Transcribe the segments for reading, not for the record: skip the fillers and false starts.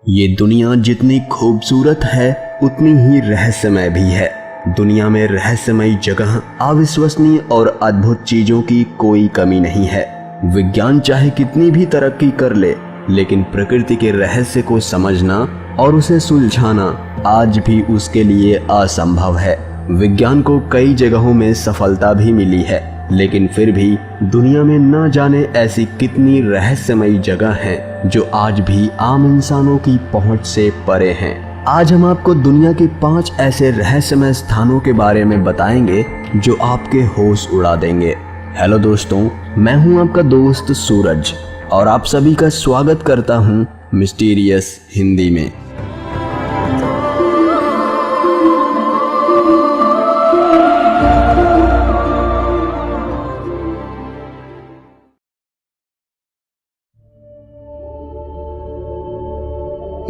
ये दुनिया जितनी खूबसूरत है उतनी ही रहस्यमय भी है। दुनिया में रहस्यमयी जगह, अविश्वसनीय और अद्भुत चीजों की कोई कमी नहीं है। विज्ञान चाहे कितनी भी तरक्की कर ले, लेकिन प्रकृति के रहस्य को समझना और उसे सुलझाना आज भी उसके लिए असंभव है। विज्ञान को कई जगहों में सफलता भी मिली है, लेकिन फिर भी दुनिया में न जाने ऐसी कितनी रहस्यमयी जगह हैं जो आज भी आम इंसानों की पहुंच से परे हैं। आज हम आपको दुनिया के 5 ऐसे रहस्यमय स्थानों के बारे में बताएंगे जो आपके होश उड़ा देंगे। हेलो दोस्तों, मैं हूं आपका दोस्त सूरज और आप सभी का स्वागत करता हूं मिस्टीरियस हिंदी में।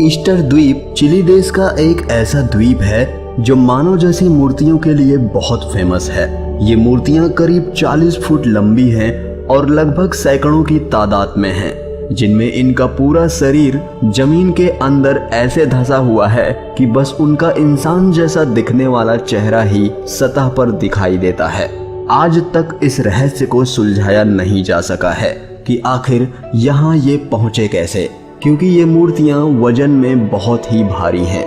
ईस्टर द्वीप चिली देश का एक ऐसा द्वीप है जो मानव जैसी मूर्तियों के लिए बहुत फेमस है। ये मूर्तियां करीब 40 फुट लंबी हैं और लगभग सैकड़ों की तादाद में हैं, जिनमें इनका पूरा शरीर जमीन के अंदर ऐसे धंसा हुआ है कि बस उनका इंसान जैसा दिखने वाला चेहरा ही सतह पर दिखाई देता है। आज तक इस रहस्य को सुलझाया नहीं जा सका है कि आखिर यहाँ ये पहुँचे कैसे, क्योंकि ये मूर्तियां वजन में बहुत ही भारी हैं।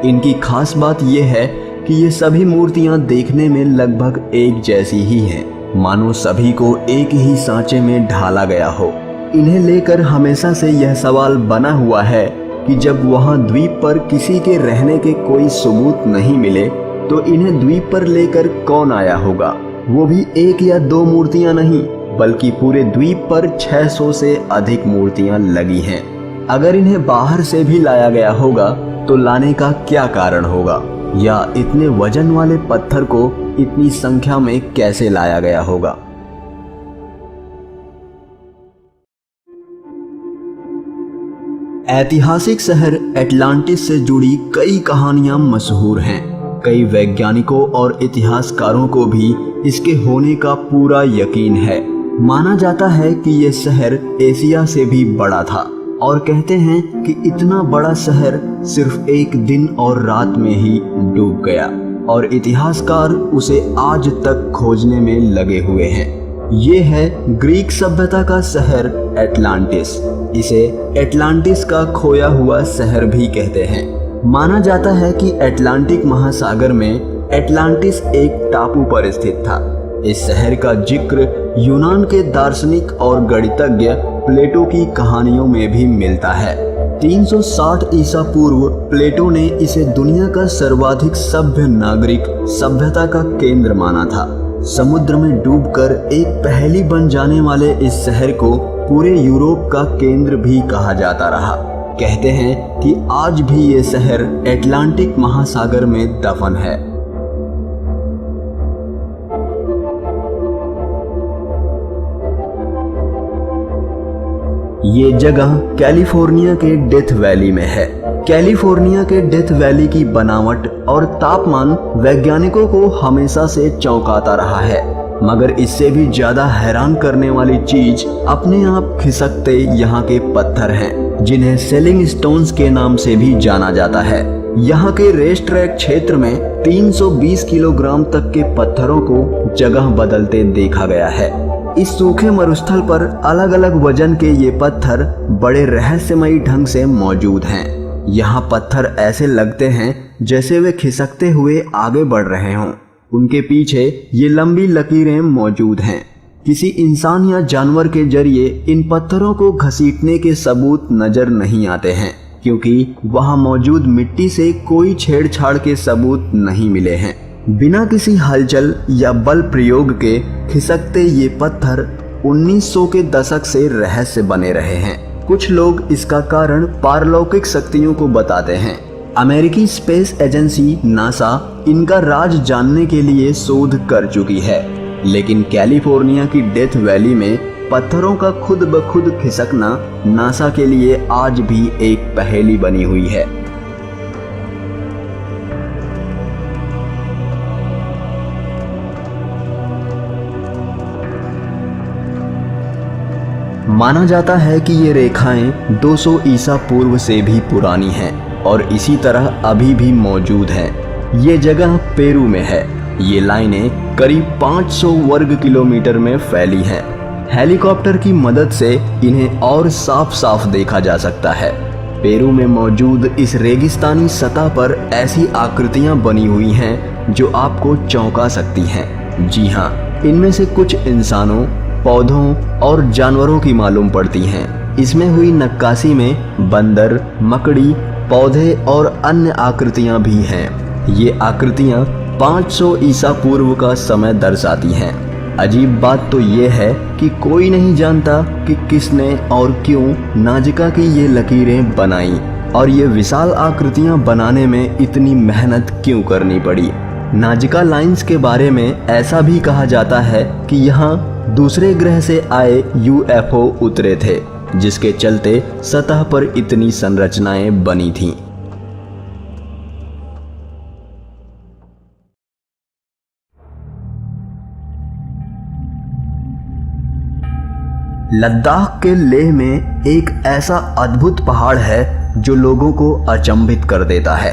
इनकी खास बात यह है कि ये सभी मूर्तियां देखने में लगभग एक जैसी ही हैं, मानो सभी को एक ही सांचे में ढाला गया हो। इन्हें लेकर हमेशा से यह सवाल बना हुआ है कि जब वहां द्वीप पर किसी के रहने के कोई सबूत नहीं मिले तो इन्हें द्वीप पर लेकर कौन आया होगा। वो भी 1 या 2 मूर्तियां नहीं, बल्कि पूरे द्वीप पर 600 से अधिक मूर्तियां लगी हैं। अगर इन्हें बाहर से भी लाया गया होगा तो लाने का क्या कारण होगा, या इतने वजन वाले पत्थर को इतनी संख्या में कैसे लाया गया होगा। ऐतिहासिक शहर एटलांटिस से जुड़ी कई कहानियां मशहूर हैं। कई वैज्ञानिकों और इतिहासकारों को भी इसके होने का पूरा यकीन है। माना जाता है कि यह शहर एशिया से भी बड़ा था और कहते हैं कि इतना बड़ा शहर सिर्फ एक दिन और रात में ही डूब गया और इतिहासकार उसे आज तक खोजने में लगे हुए हैं। ये है ग्रीक सभ्यता का शहर एटलांटिस। इसे एटलांटिस का खोया हुआ शहर भी कहते हैं। माना जाता है कि अटलांटिक महासागर में एटलांटिस एक टापू पर स्थित था। इस शहर का जिक्र यूनान के दार्शनिक और गणितज्ञ प्लेटो की कहानियों में भी मिलता है। 360 ईसा पूर्व प्लेटो ने इसे दुनिया का सर्वाधिक सभ्य नागरिक सभ्यता का केंद्र माना था। समुद्र में डूबकर एक पहेली बन जाने वाले इस शहर को पूरे यूरोप का केंद्र भी कहा जाता रहा। कहते हैं कि आज भी ये शहर अटलांटिक महासागर में दफन है। ये जगह कैलिफोर्निया के डेथ वैली में है। कैलिफोर्निया के डेथ वैली की बनावट और तापमान वैज्ञानिकों को हमेशा से चौंकाता रहा है, मगर इससे भी ज्यादा हैरान करने वाली चीज अपने आप खिसकते यहाँ के पत्थर हैं, जिन्हें सेलिंग स्टोन्स के नाम से भी जाना जाता है। यहाँ के रेस ट्रैक क्षेत्र में 320 किलोग्राम तक के पत्थरों को जगह बदलते देखा गया है। इस सूखे मरुस्थल पर अलग अलग वजन के ये पत्थर बड़े रहस्यमयी ढंग से मौजूद हैं। यहाँ पत्थर ऐसे लगते हैं जैसे वे खिसकते हुए आगे बढ़ रहे हों। उनके पीछे ये लंबी लकीरें मौजूद हैं। किसी इंसान या जानवर के जरिए इन पत्थरों को घसीटने के सबूत नजर नहीं आते हैं, क्योंकि वहाँ मौजूद मिट्टी से कोई छेड़छाड़ के सबूत नहीं मिले हैं। बिना किसी हलचल या बल प्रयोग के खिसकते ये पत्थर 1900 के दशक से रहस्य बने रहे हैं। कुछ लोग इसका कारण पारलौकिक शक्तियों को बताते हैं। अमेरिकी स्पेस एजेंसी नासा इनका राज जानने के लिए शोध कर चुकी है, लेकिन कैलिफोर्निया की डेथ वैली में पत्थरों का खुद ब खुद खिसकना नासा के लिए आज भी एक पहेली बनी हुई है। माना जाता है कि ये रेखाएं 200 ईसा पूर्व से भी पुरानी हैं और इसी तरह अभी भी मौजूद हैं। ये जगह पेरू में है। ये लाइनें करीब 500 वर्ग किलोमीटर में फैली हैं। हेलीकॉप्टर की मदद से इन्हें और साफ साफ देखा जा सकता है। पेरू में मौजूद इस रेगिस्तानी सतह पर ऐसी आकृतियां बनी हुई हैं जो आपको चौंका सकती हैं। जी हाँ, इनमें से कुछ इंसानों, पौधों और जानवरों की मालूम पड़ती हैं। इसमें हुई नक्काशी में बंदर, मकड़ी, पौधे और अन्य आकृतियां भी हैं। ये आकृतियां 500 ईसा पूर्व का समय दर्शाती हैं। अजीब बात तो ये है कि कोई नहीं जानता कि किसने और क्यों नाजिका की ये लकीरें बनाई और ये विशाल आकृतियां बनाने में इतनी मेहनत क्यों करनी पड़ी। नाजिका लाइंस के बारे में ऐसा भी कहा जाता है कि यहाँ दूसरे ग्रह से आए UFO उतरे थे, जिसके चलते सतह पर इतनी संरचनाएं बनी थीं। लद्दाख के लेह में एक ऐसा अद्भुत पहाड़ है जो लोगों को अचंभित कर देता है।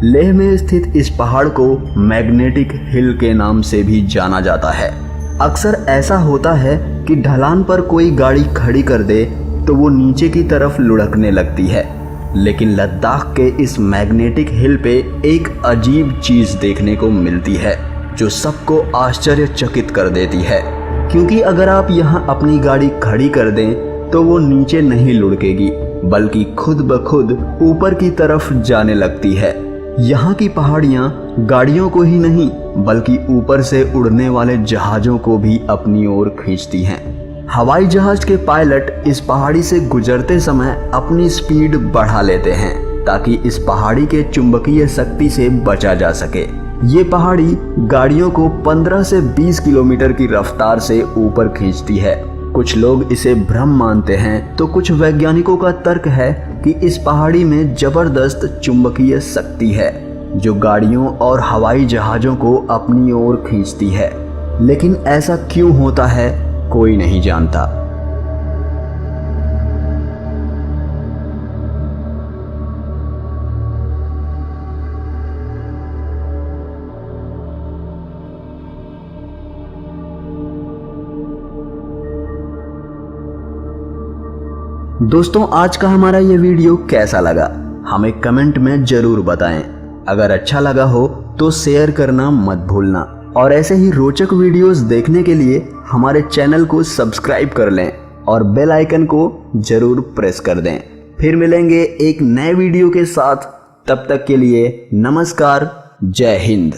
लेह में स्थित इस पहाड़ को मैग्नेटिक हिल के नाम से भी जाना जाता है। अक्सर ऐसा होता है कि ढलान पर कोई गाड़ी खड़ी कर दे तो वो नीचे की तरफ लुढ़कने लगती है, लेकिन लद्दाख के इस मैग्नेटिक हिल पे एक अजीब चीज देखने को मिलती है जो सबको आश्चर्यचकित कर देती है। क्योंकि अगर आप यहाँ अपनी गाड़ी खड़ी कर दें तो वो नीचे नहीं लुढ़केगी, बल्कि खुद ब खुद ऊपर की तरफ जाने लगती है। यहाँ की पहाड़ियाँ गाड़ियों को ही नहीं बल्कि ऊपर से उड़ने वाले जहाज़ों को भी अपनी ओर खींचती हैं। हवाई जहाज के पायलट इस पहाड़ी से गुजरते समय अपनी स्पीड बढ़ा लेते हैं ताकि इस पहाड़ी के चुंबकीय शक्ति से बचा जा सके। ये पहाड़ी गाड़ियों को 15 से 20 किलोमीटर की रफ्तार से ऊपर खींचती है। कुछ लोग इसे भ्रम मानते हैं तो कुछ वैज्ञानिकों का तर्क है कि इस पहाड़ी में जबरदस्त चुंबकीय शक्ति है जो गाड़ियों और हवाई जहाज़ों को अपनी ओर खींचती है। लेकिन ऐसा क्यों होता है, कोई नहीं जानता। दोस्तों, आज का हमारा ये वीडियो कैसा लगा हमें कमेंट में जरूर बताएं। अगर अच्छा लगा हो तो शेयर करना मत भूलना और ऐसे ही रोचक वीडियोस देखने के लिए हमारे चैनल को सब्सक्राइब कर लें और बेल आइकन को जरूर प्रेस कर दें। फिर मिलेंगे एक नए वीडियो के साथ। तब तक के लिए नमस्कार, जय हिंद।